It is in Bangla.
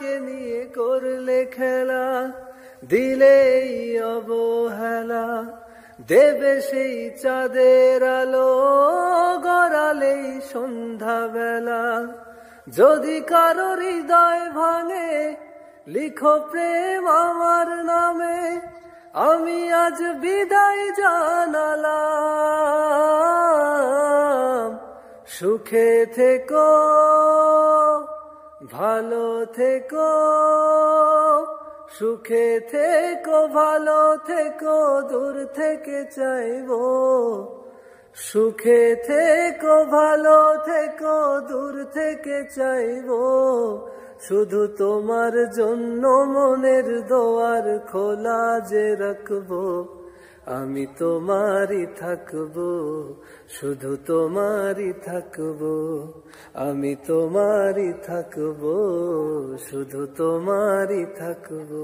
তাকে নিয়ে করলে খেলা, দিলেই অবহেলা, দেবে সেই চাঁদের আলো গড়ালেই সন্ধ্যাবেলা। যদি কারো হৃদয় ভাঙে লিখো প্রেম আমার নামে, আমি আজ বিদায় জানালাম। সুখে থেকো, ভালো থেকো, সুখে থেকো, ভালো থেকো, দূর থেকে চাইবো। সুখে থেকো, ভালো থেকো, দূর থেকে চাইবো। শুধু তোমার জন্য মনের দোয়ার খোলা যে রাখবো, আমি তোমারই থাকবো, শুধু তোমারই থাকবো। আমি তোমারই থাকবো, শুধু তোমারই থাকবো।